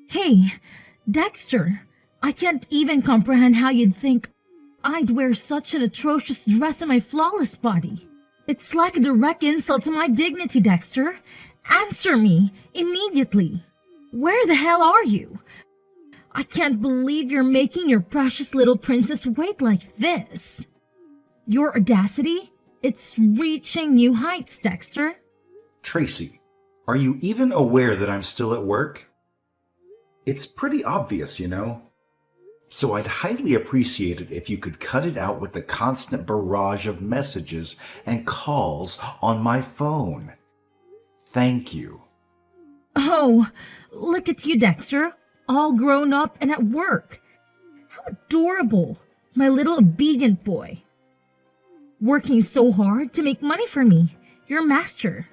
Hey, Dexter, I can't even comprehend how you'd think I'd wear such an atrocious dress on my flawless body. It's like a direct insult to my dignity, Dexter. Answer me immediately. Where the hell are you? I can't believe you're making your precious little princess wait like this. Your audacity? It's reaching new heights, Dexter. Tracy, are you even aware that I'm still at work? It's pretty obvious, you know. So I'd highly appreciate it if you could cut it out with the constant barrage of messages and calls on my phone. Thank you. Oh, look at you, Dexter, all grown up and at work. How adorable, my little obedient boy. Working so hard to make money for me, your master.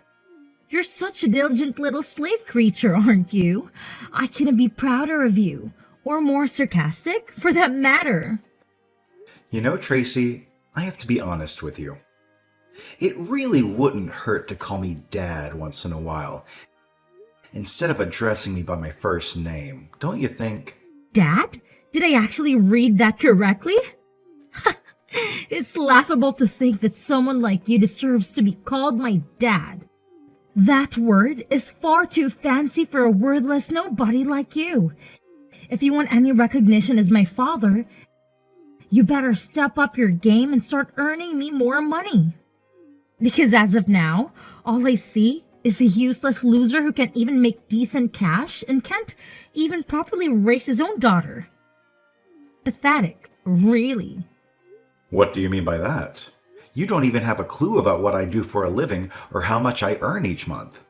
You're such a diligent little slave creature, aren't you? I couldn't be prouder of you, or more sarcastic, for that matter. You know, Tracy, I have to be honest with you. It really wouldn't hurt to call me Dad once in a while, instead of addressing me by my first name, don't you think? Dad? Did I actually read that correctly? It's laughable to think that someone like you deserves to be called my dad. That word is far too fancy for a wordless nobody like you. If you want any recognition as my father, you better step up your game and start earning me more money. Because as of now, all I see is a useless loser who can't even make decent cash and can't even properly raise his own daughter. Pathetic, really. What do you mean by that? You don't even have a clue about what I do for a living or how much I earn each month.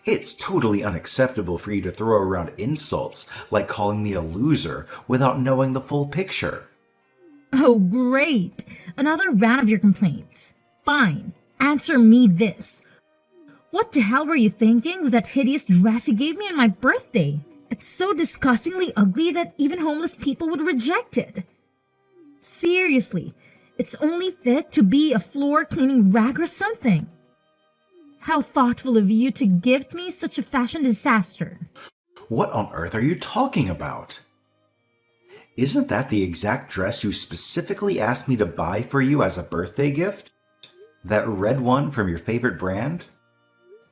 It's totally unacceptable for you to throw around insults like calling me a loser without knowing the full picture. Oh, great. Another round of your complaints. Fine. Answer me this. What the hell were you thinking with that hideous dress you gave me on my birthday? It's so disgustingly ugly that even homeless people would reject it. Seriously, it's only fit to be a floor cleaning rag or something. How thoughtful of you to gift me such a fashion disaster. What on earth are you talking about? Isn't that the exact dress you specifically asked me to buy for you as a birthday gift? That red one from your favorite brand?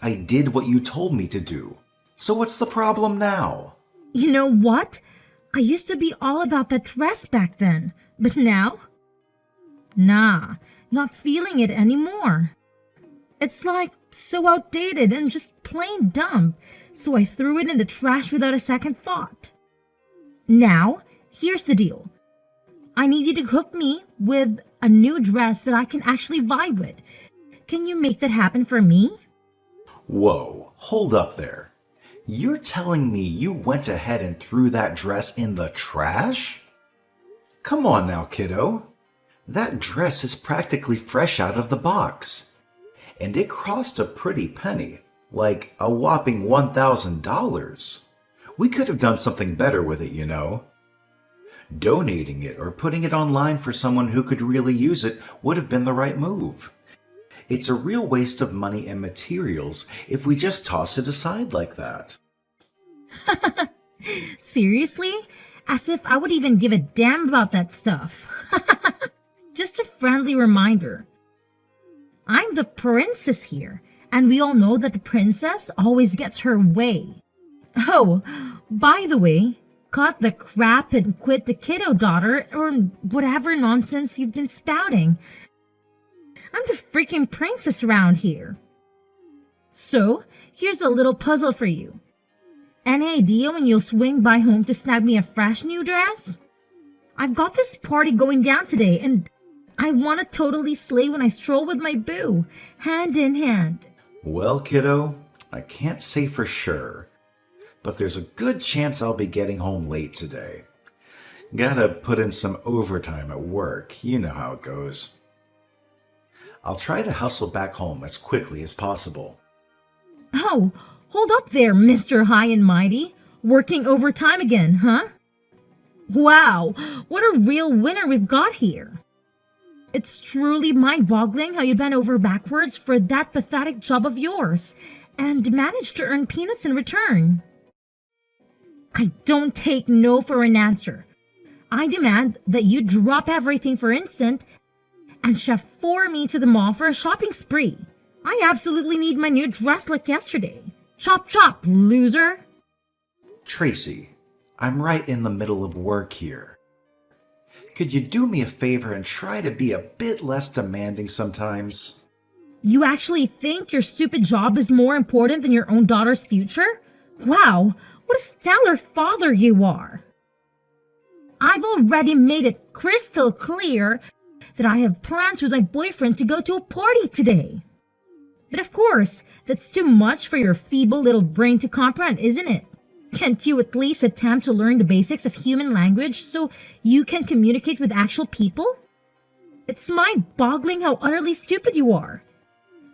I did what you told me to do. So what's the problem now? You know what? I used to be all about that dress back then, but now? Nah, not feeling it anymore. It's like so outdated and just plain dumb, so I threw it in the trash without a second thought. Now, here's the deal. I need you to hook me with a new dress that I can actually vibe with. Can you make that happen for me? Whoa, hold up there. You're telling me you went ahead and threw that dress in the trash? Come on now, kiddo. That dress is practically fresh out of the box. And it cost a pretty penny, like a whopping $1,000. We could have done something better with it, you know. Donating it or putting it online for someone who could really use it would have been the right move. It's a real waste of money and materials if we just toss it aside like that. Seriously? As if I would even give a damn about that stuff. Just a friendly reminder. I'm the princess here, and we all know that the princess always gets her way. Oh, by the way, cut the crap and quit the kiddo daughter or whatever nonsense you've been spouting. I'm the freaking princess around here. So, here's a little puzzle for you. Any idea when you'll swing by home to snag me a fresh new dress? I've got this party going down today, and I want to totally slay when I stroll with my boo, hand in hand. Well, kiddo, I can't say for sure, but there's a good chance I'll be getting home late today. Gotta put in some overtime at work, you know how it goes. I'll try to hustle back home as quickly as possible. Oh, hold up there, Mr. High and Mighty. Working overtime again, huh? Wow, what a real winner we've got here. It's truly mind-boggling how you bent over backwards for that pathetic job of yours and managed to earn peanuts in return. I don't take no for an answer. I demand that you drop everything for instant and chauffeur me to the mall for a shopping spree. I absolutely need my new dress like yesterday. Chop chop, loser. Tracy, I'm right in the middle of work here. Could you do me a favor and try to be a bit less demanding sometimes? You actually think your stupid job is more important than your own daughter's future? Wow, what a stellar father you are. I've already made it crystal clear that I have plans with my boyfriend to go to a party today. But of course, that's too much for your feeble little brain to comprehend, isn't it? Can't you at least attempt to learn the basics of human language so you can communicate with actual people? It's mind-boggling how utterly stupid you are.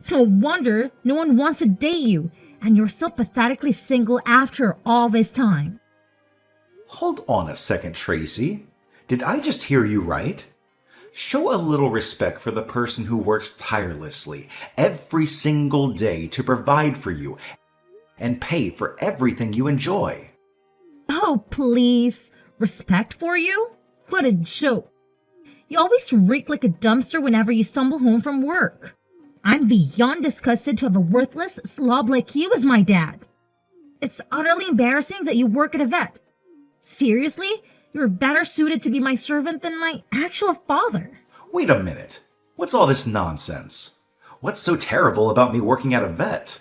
No wonder no one wants to date you, and you're so pathetically single after all this time. Hold on a second, Tracy. Did I just hear you right? Show a little respect for the person who works tirelessly every single day to provide for you and pay for everything you enjoy. Oh, please. Respect for you? What a joke. You always reek like a dumpster whenever you stumble home from work. I'm beyond disgusted to have a worthless slob like you as my dad. It's utterly embarrassing that you work at a vet. Seriously? You're better suited to be my servant than my actual father. Wait a minute. What's all this nonsense? What's so terrible about me working at a vet?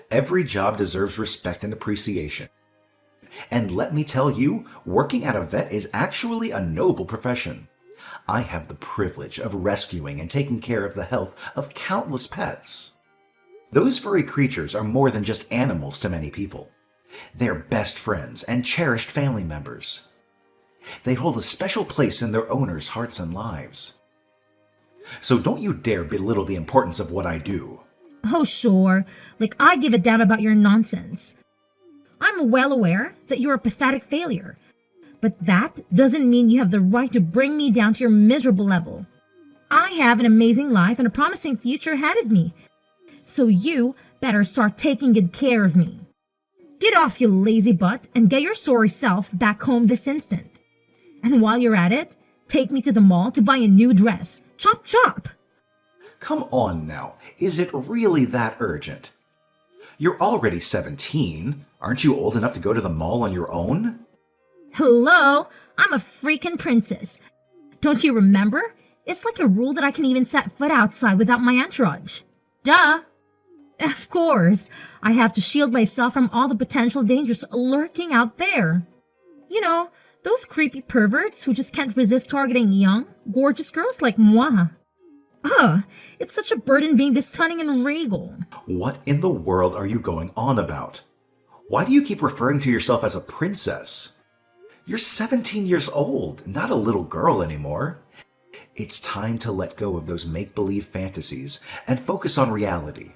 Every job deserves respect and appreciation. And let me tell you, working at a vet is actually a noble profession. I have the privilege of rescuing and taking care of the health of countless pets. Those furry creatures are more than just animals to many people. They're best friends and cherished family members. They hold a special place in their owners' hearts and lives. So don't you dare belittle the importance of what I do. Oh, sure. Like I give a damn about your nonsense. I'm well aware that you're a pathetic failure. But that doesn't mean you have the right to bring me down to your miserable level. I have an amazing life and a promising future ahead of me. So you better start taking good care of me. Get off, you lazy butt, and get your sorry self back home this instant. And while you're at it, take me to the mall to buy a new dress. Chop chop! Come on now, is it really that urgent? You're already 17. Aren't you old enough to go to the mall on your own? Hello? I'm a freaking princess. Don't you remember? It's like a rule that I can even set foot outside without my entourage. Duh! Of course, I have to shield myself from all the potential dangers lurking out there. You know, those creepy perverts who just can't resist targeting young, gorgeous girls like moi. Ugh, it's such a burden being this stunning and regal. What in the world are you going on about? Why do you keep referring to yourself as a princess? You're 17 years old, not a little girl anymore. It's time to let go of those make-believe fantasies and focus on reality.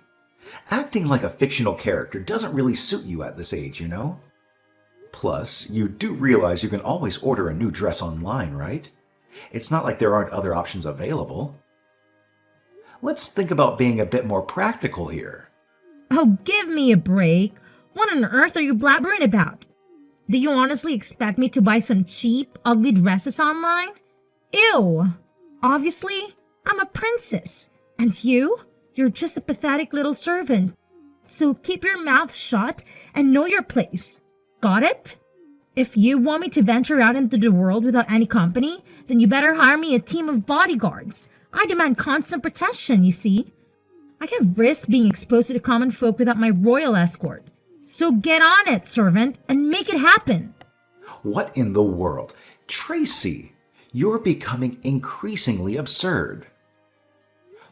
Acting like a fictional character doesn't really suit you at this age, you know? Plus, you do realize you can always order a new dress online, right? It's not like there aren't other options available. Let's think about being a bit more practical here. Oh, give me a break. What on earth are you blabbering about? Do you honestly expect me to buy some cheap, ugly dresses online? Ew! Obviously, I'm a princess. And you're just a pathetic little servant. So keep your mouth shut and know your place. Got it? If you want me to venture out into the world without any company, then you better hire me a team of bodyguards. I demand constant protection, you see. I can't risk being exposed to the common folk without my royal escort. So get on it, servant, and make it happen. What in the world? Tracy, you're becoming increasingly absurd.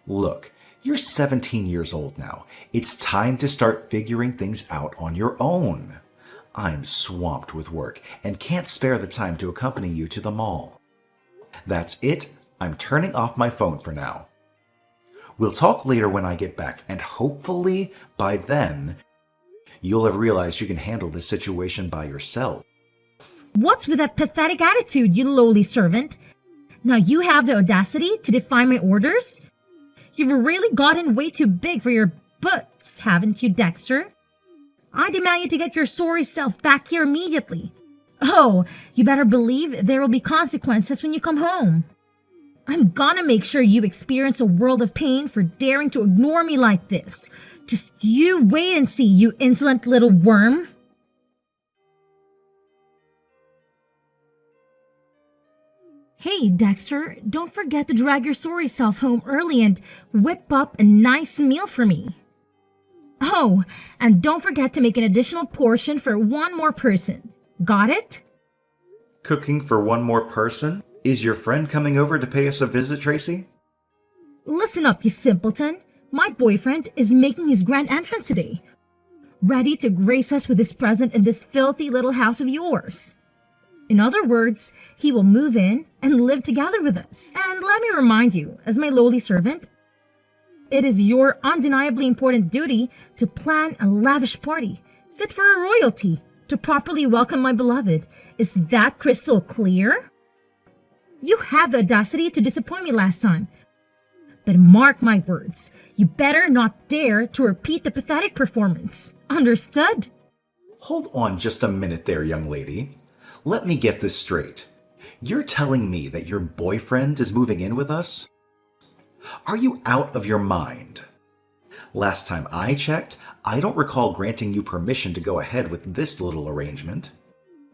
Look, you're 17 years old now. It's time to start figuring things out on your own. I'm swamped with work and can't spare the time to accompany you to the mall. That's it. I'm turning off my phone for now. We'll talk later when I get back, and hopefully by then, you'll have realized you can handle this situation by yourself. What's with that pathetic attitude, you lowly servant? Now you have the audacity to defy my orders? You've really gotten way too big for your boots, haven't you, Dexter? I demand you to get your sorry self back here immediately. Oh, you better believe there will be consequences when you come home. I'm gonna make sure you experience a world of pain for daring to ignore me like this. Just you wait and see, you insolent little worm. Hey, Dexter, don't forget to drag your sorry self home early and whip up a nice meal for me. Oh, and don't forget to make an additional portion for one more person. Got it? Cooking for one more person? Is your friend coming over to pay us a visit, Tracy? Listen up, you simpleton. My boyfriend is making his grand entrance today, ready to grace us with his presence in this filthy little house of yours. In other words, he will move in and live together with us. And let me remind you, as my lowly servant, it is your undeniably important duty to plan a lavish party, fit for a royalty, to properly welcome my beloved. Is that crystal clear? You had the audacity to disappoint me last time. But mark my words, you better not dare to repeat the pathetic performance. Understood? Hold on just a minute there, young lady. Let me get this straight. You're telling me that your boyfriend is moving in with us? Are you out of your mind? Last time I checked, I don't recall granting you permission to go ahead with this little arrangement.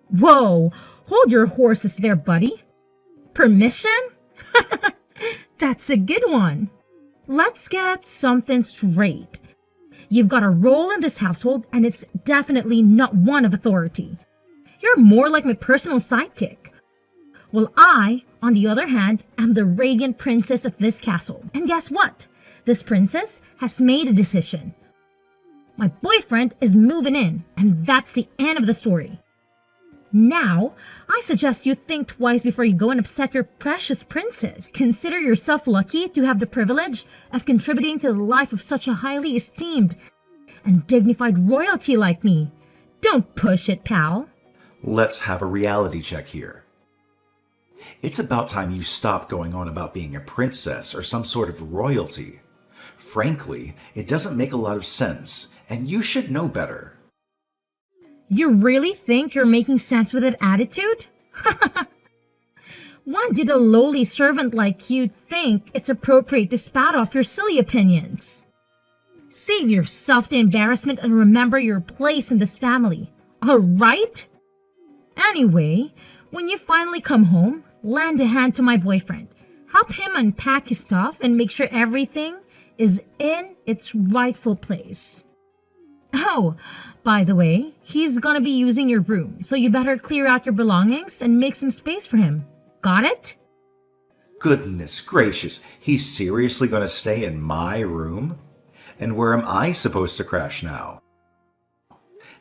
Whoa, hold your horses there, buddy. Permission? That's a good one. Let's get something straight. You've got a role in this household, and it's definitely not one of authority. You're more like my personal sidekick. Well, I, on the other hand, am the radiant princess of this castle. And guess what? This princess has made a decision. My boyfriend is moving in, and that's the end of the story. Now, I suggest you think twice before you go and upset your precious princess. Consider yourself lucky to have the privilege of contributing to the life of such a highly esteemed and dignified royalty like me. Don't push it, pal. Let's have a reality check here. It's about time you stop going on about being a princess or some sort of royalty. Frankly, it doesn't make a lot of sense, and you should know better. You really think you're making sense with that attitude? When did a lowly servant like you think it's appropriate to spout off your silly opinions? Save yourself the embarrassment and remember your place in this family, all right? Anyway, when you finally come home, lend a hand to my boyfriend. Help him unpack his stuff and make sure everything is in its rightful place. Oh, by the way, he's gonna be using your room, so you better clear out your belongings and make some space for him. Got it? Goodness gracious, he's seriously going to stay in my room? And where am I supposed to crash now?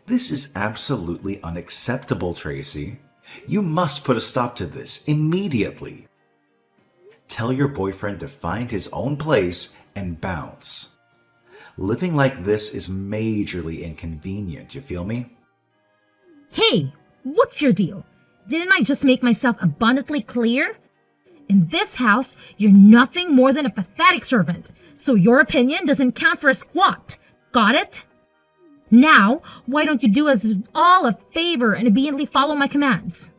This is absolutely unacceptable, Tracy. You must put a stop to this immediately. Tell your boyfriend to find his own place and bounce. Living like this is majorly inconvenient, you feel me? Hey, what's your deal? Didn't I just make myself abundantly clear? In this house, you're nothing more than a pathetic servant, so your opinion doesn't count for a squat. Got it? Now, why don't you do us all a favor and obediently follow my commands?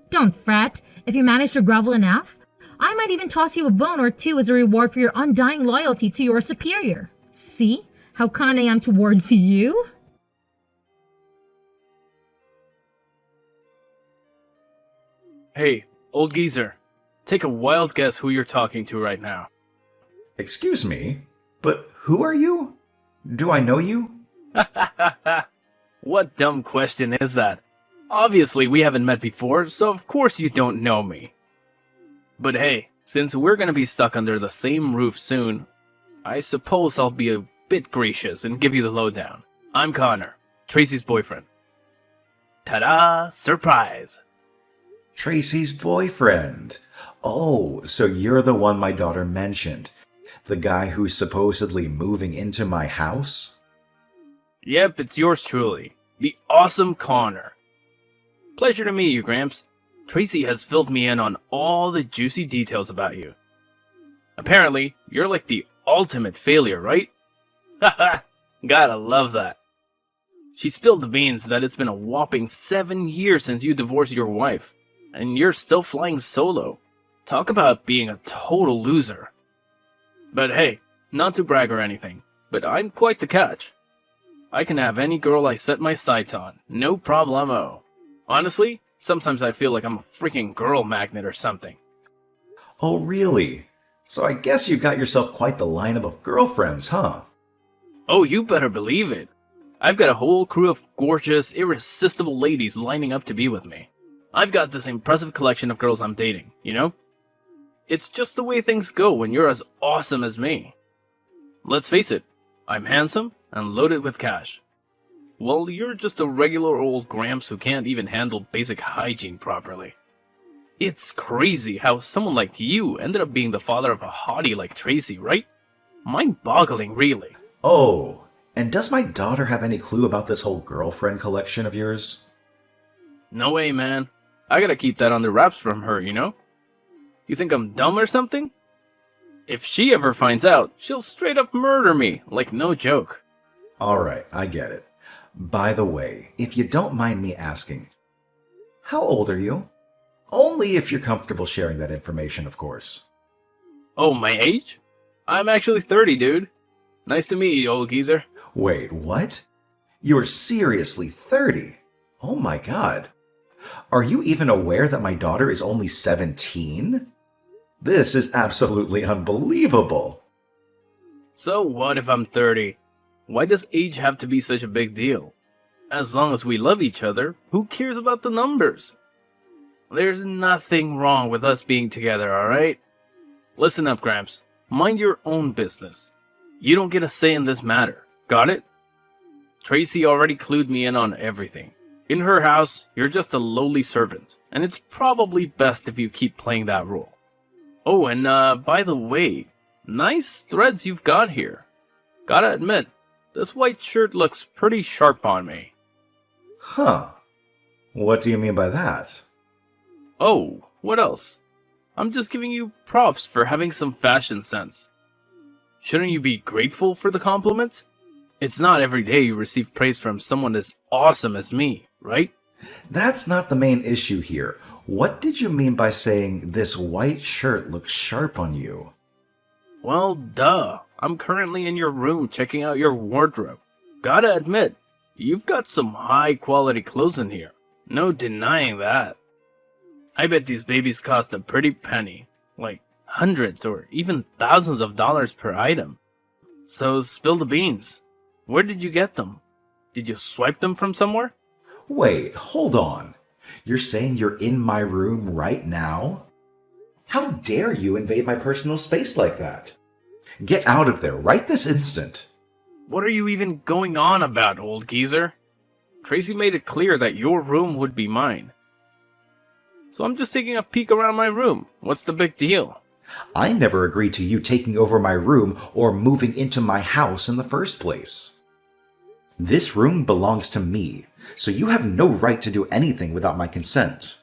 Don't fret. If you manage to grovel enough, I might even toss you a bone or two as a reward for your undying loyalty to your superior. See how kind I am towards you? Hey, old geezer, take a wild guess who you're talking to right now. Excuse me, but who are you? Do I know you? What dumb question is that? Obviously, we haven't met before, so of course you don't know me. But hey, since we're gonna be stuck under the same roof soon, I suppose I'll be a bit gracious and give you the lowdown. I'm Connor, Tracy's boyfriend. Ta-da! Surprise! Tracy's boyfriend. Oh, so you're the one my daughter mentioned. The guy who's supposedly moving into my house? Yep, it's yours truly, the awesome Connor. Pleasure to meet you, Gramps. Tracy has filled me in on all the juicy details about you. Apparently, you're like the ultimate failure, right? Haha, gotta love that. She spilled the beans that it's been a whopping 7 years since you divorced your wife, and you're still flying solo. Talk about being a total loser. But hey, not to brag or anything, but I'm quite the catch. I can have any girl I set my sights on, no problemo. Honestly, sometimes I feel like I'm a freaking girl magnet or something. Oh, really? So I guess you got yourself quite the lineup of girlfriends, huh? Oh, you better believe it. I've got a whole crew of gorgeous, irresistible ladies lining up to be with me. I've got this impressive collection of girls I'm dating, you know? It's just the way things go when you're as awesome as me. Let's face it, I'm handsome and loaded with cash. Well, you're just a regular old Gramps who can't even handle basic hygiene properly. It's crazy how someone like you ended up being the father of a hottie like Tracy, right? Mind-boggling, really. Oh, and does my daughter have any clue about this whole girlfriend collection of yours? No way, man. I gotta keep that under wraps from her, you know? You think I'm dumb or something? If she ever finds out, she'll straight up murder me, like no joke. Alright, I get it. By the way, if you don't mind me asking, how old are you? Only if you're comfortable sharing that information, of course. Oh, my age? I'm actually 30, dude. Nice to meet you, old geezer. Wait, what? You're seriously 30? Oh my god. Are you even aware that my daughter is only 17? This is absolutely unbelievable. So what if I'm 30? Why does age have to be such a big deal? As long as we love each other, who cares about the numbers? There's nothing wrong with us being together, alright? Listen up, Gramps. Mind your own business. You don't get a say in this matter. Got it? Tracy already clued me in on everything. In her house, you're just a lowly servant, and it's probably best if you keep playing that role. Oh, and by the way, nice threads you've got here. Gotta admit, this white shirt looks pretty sharp on me. Huh. What do you mean by that? Oh, what else? I'm just giving you props for having some fashion sense. Shouldn't you be grateful for the compliment? It's not every day you receive praise from someone as awesome as me, right? That's not the main issue here. What did you mean by saying this white shirt looks sharp on you? Well, duh. I'm currently in your room checking out your wardrobe. Gotta admit, you've got some high-quality clothes in here. No denying that. I bet these babies cost a pretty penny. Like hundreds or even thousands of dollars per item. So spill the beans. Where did you get them? Did you swipe them from somewhere? Wait, hold on. You're saying you're in my room right now? How dare you invade my personal space like that? Get out of there right this instant. What are you even going on about, old geezer? Tracy made it clear that your room would be mine. So I'm just taking a peek around my room. What's the big deal? I never agreed to you taking over my room or moving into my house in the first place. This room belongs to me, so you have no right to do anything without my consent.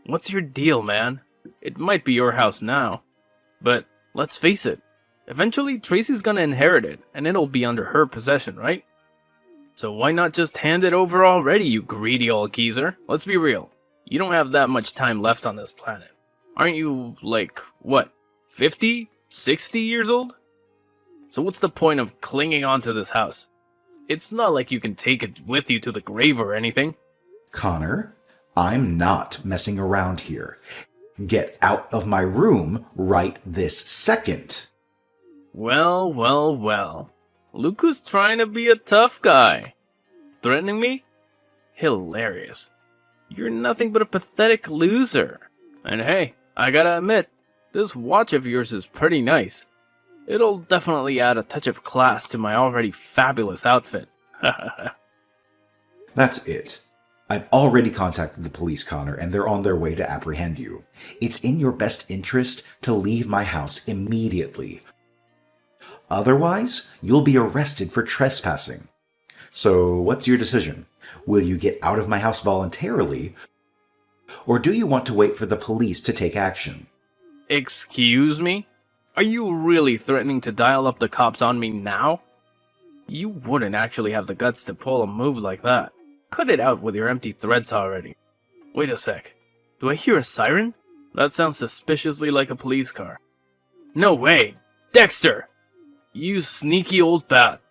What's your deal, man? It might be your house now, but let's face it, eventually Tracy's gonna inherit it, and it'll be under her possession, right? So why not just hand it over already, you greedy old geezer? Let's be real, you don't have that much time left on this planet. Aren't you, like, what, 50, 60 years old? So what's the point of clinging onto this house? It's not like you can take it with you to the grave or anything. Connor, I'm not messing around here. Get out of my room right this second. Well, well, well. Luke was trying to be a tough guy. Threatening me? Hilarious. You're nothing but a pathetic loser. And hey, I gotta admit, this watch of yours is pretty nice. It'll definitely add a touch of class to my already fabulous outfit. That's it. I've already contacted the police, Connor, and they're on their way to apprehend you. It's in your best interest to leave my house immediately. Otherwise, you'll be arrested for trespassing. So, what's your decision? Will you get out of my house voluntarily, or do you want to wait for the police to take action? Excuse me? Are you really threatening to dial up the cops on me now? You wouldn't actually have the guts to pull a move like that. Cut it out with your empty threats already. Wait a sec. Do I hear a siren? That sounds suspiciously like a police car. No way! Dexter! You sneaky old bat.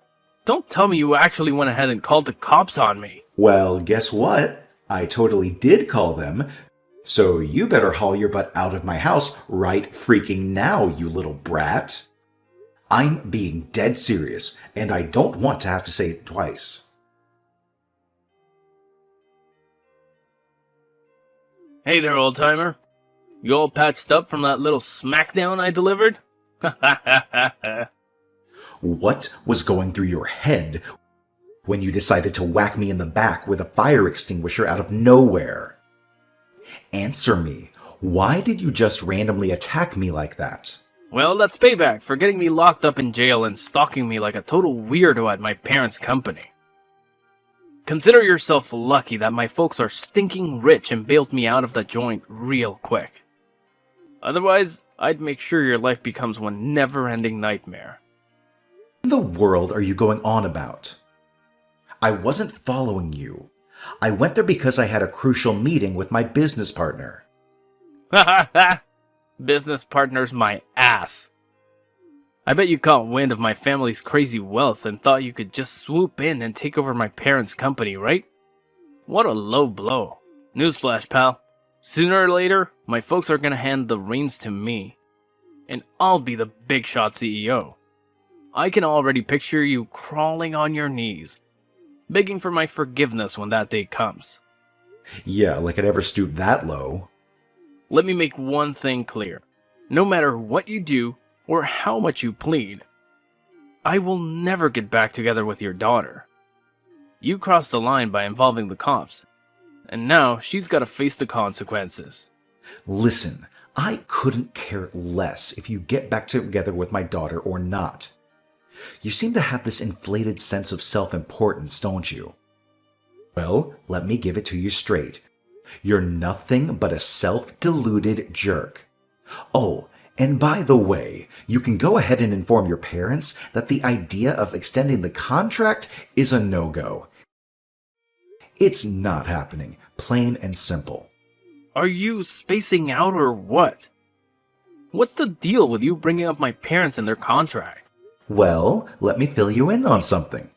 Don't tell me you actually went ahead and called the cops on me. Well, guess what? I totally did call them. So you better haul your butt out of my house right freaking now, you little brat. I'm being dead serious, and I don't want to have to say it twice. Hey there, old-timer. You all patched up from that little smackdown I delivered? What was going through your head when you decided to whack me in the back with a fire extinguisher out of nowhere? Answer me. Why did you just randomly attack me like that? Well, that's payback for getting me locked up in jail and stalking me like a total weirdo at my parents' company. Consider yourself lucky that my folks are stinking rich and bailed me out of the joint real quick. Otherwise, I'd make sure your life becomes one never-ending nightmare. What in the world are you going on about? I wasn't following you. I went there because I had a crucial meeting with my business partner. Ha ha ha! Business partner's my ass. I bet you caught wind of my family's crazy wealth and thought you could just swoop in and take over my parents' company, right? What a low blow. Newsflash, pal. Sooner or later, my folks are gonna hand the reins to me. And I'll be the big shot CEO. I can already picture you crawling on your knees, begging for my forgiveness when that day comes. Yeah, like I'd ever stoop that low. Let me make one thing clear. No matter what you do, or how much you plead, I will never get back together with your daughter. You crossed the line by involving the cops, and now she's got to face the consequences. Listen, I couldn't care less if you get back together with my daughter or not. You seem to have this inflated sense of self-importance, don't you? Well, let me give it to you straight. You're nothing but a self-deluded jerk. Oh, and by the way, you can go ahead and inform your parents that the idea of extending the contract is a no-go. It's not happening, plain and simple. Are you spacing out or what? What's the deal with you bringing up my parents and their contract? Well, let me fill you in on something.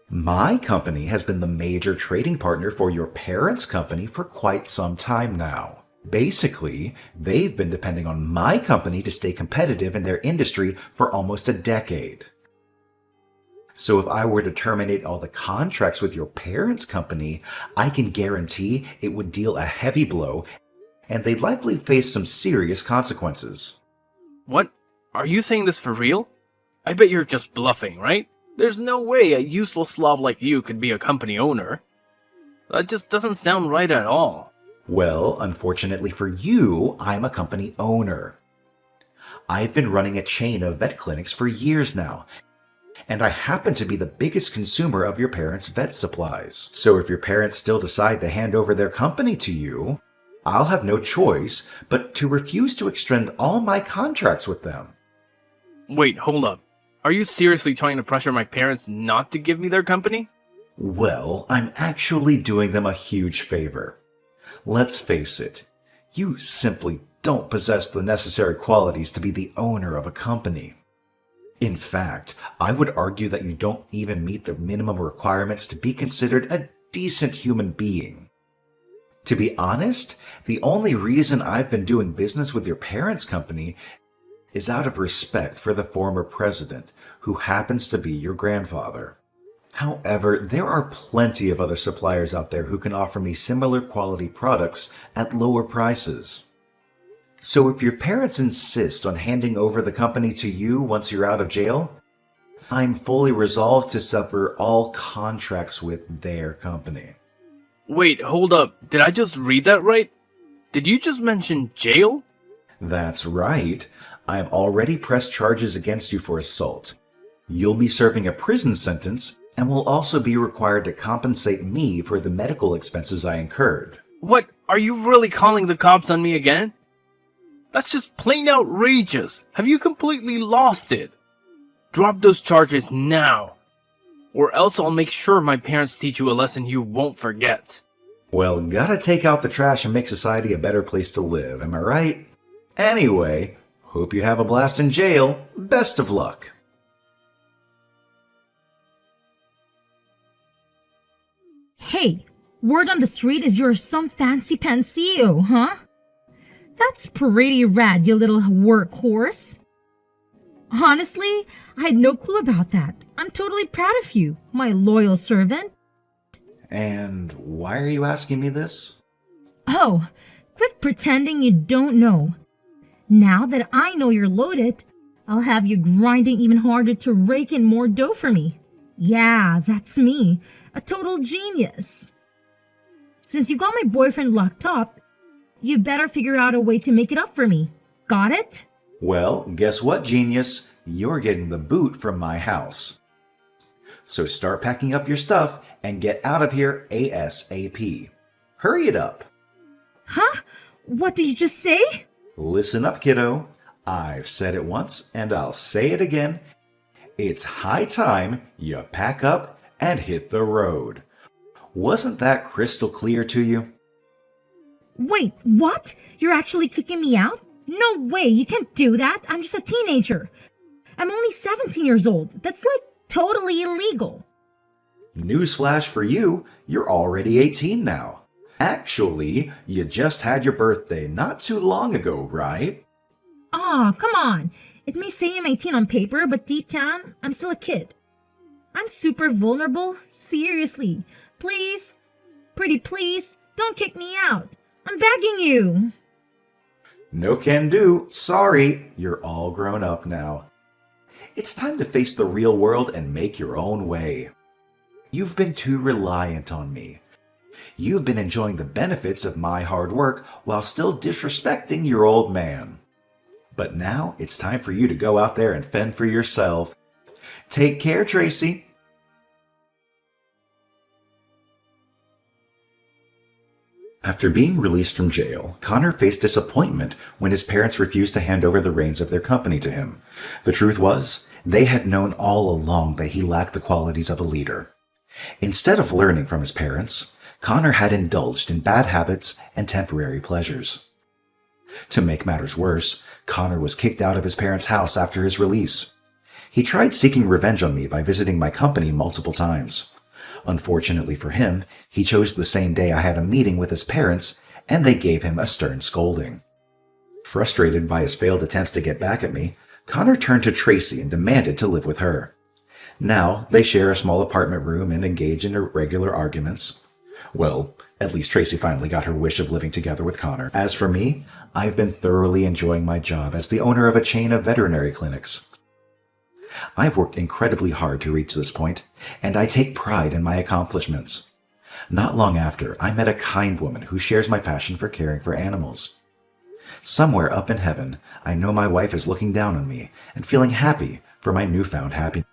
My company has been the major trading partner for your parents' company for quite some time now. Basically, they've been depending on my company to stay competitive in their industry for almost a decade. So if I were to terminate all the contracts with your parents' company, I can guarantee it would deal a heavy blow, and they'd likely face some serious consequences. What? Are you saying this for real? I bet you're just bluffing, right? There's no way a useless slob like you could be a company owner. That just doesn't sound right at all. Well, unfortunately for you, I'm a company owner. I've been running a chain of vet clinics for years now, and I happen to be the biggest consumer of your parents' vet supplies. So if your parents still decide to hand over their company to you, I'll have no choice but to refuse to extend all my contracts with them. Wait, hold up. Are you seriously trying to pressure my parents not to give me their company? Well, I'm actually doing them a huge favor. Let's face it, you simply don't possess the necessary qualities to be the owner of a company. In fact, I would argue that you don't even meet the minimum requirements to be considered a decent human being. To be honest, the only reason I've been doing business with your parents' company is out of respect for the former president, who happens to be your grandfather. However, there are plenty of other suppliers out there who can offer me similar quality products at lower prices. So if your parents insist on handing over the company to you once you're out of jail, I'm fully resolved to sever all contracts with their company. Wait, hold up. Did I just read that right? Did you just mention jail? That's right. I have already pressed charges against you for assault. You'll be serving a prison sentence and will also be required to compensate me for the medical expenses I incurred. What? Are you really calling the cops on me again? That's just plain outrageous. Have you completely lost it? Drop those charges now. or else I'll make sure my parents teach you a lesson you won't forget. Well, gotta take out the trash and make society a better place to live, am I right? Anyway, hope you have a blast in jail. Best of luck. Hey, word on the street is you're some fancy pansio, huh? That's pretty rad, you little workhorse. Honestly, I had no clue about that. I'm totally proud of you, my loyal servant. And why are you asking me this? Oh, quit pretending you don't know. Now that I know you're loaded, I'll have you grinding even harder to rake in more dough for me. Yeah, that's me, a total genius. Since you got my boyfriend locked up, you better figure out a way to make it up for me. Got it? Well, guess what, genius? You're getting the boot from my house. So start packing up your stuff and get out of here ASAP. Hurry it up. Huh? What did you just say? Listen up, kiddo. I've said it once and I'll say it again. It's high time you pack up and hit the road. Wasn't that crystal clear to you? Wait, what? You're actually kicking me out? No way, you can't do that. I'm just a teenager. I'm only 17 years old. That's like totally illegal. Newsflash for you, you're already 18 now. Actually, you just had your birthday not too long ago, right? Aw, come on. It may say I'm 18 on paper, but deep down, I'm still a kid. I'm super vulnerable. Seriously. Please, pretty please, don't kick me out. I'm begging you. No can do. Sorry, you're all grown up now. It's time to face the real world and make your own way. You've been too reliant on me. You've been enjoying the benefits of my hard work while still disrespecting your old man. But now it's time for you to go out there and fend for yourself. Take care, Tracy. After being released from jail, Connor faced disappointment when his parents refused to hand over the reins of their company to him. The truth was, they had known all along that he lacked the qualities of a leader. Instead of learning from his parents, Connor had indulged in bad habits and temporary pleasures. To make matters worse, Connor was kicked out of his parents' house after his release. He tried seeking revenge on me by visiting my company multiple times. Unfortunately for him, he chose the same day I had a meeting with his parents, and they gave him a stern scolding. Frustrated by his failed attempts to get back at me, Connor turned to Tracy and demanded to live with her. Now, they share a small apartment room and engage in irregular arguments. Well, at least Tracy finally got her wish of living together with Connor. As for me, I've been thoroughly enjoying my job as the owner of a chain of veterinary clinics. I've worked incredibly hard to reach this point, and I take pride in my accomplishments. Not long after, I met a kind woman who shares my passion for caring for animals. Somewhere up in heaven, I know my wife is looking down on me and feeling happy for my newfound happiness.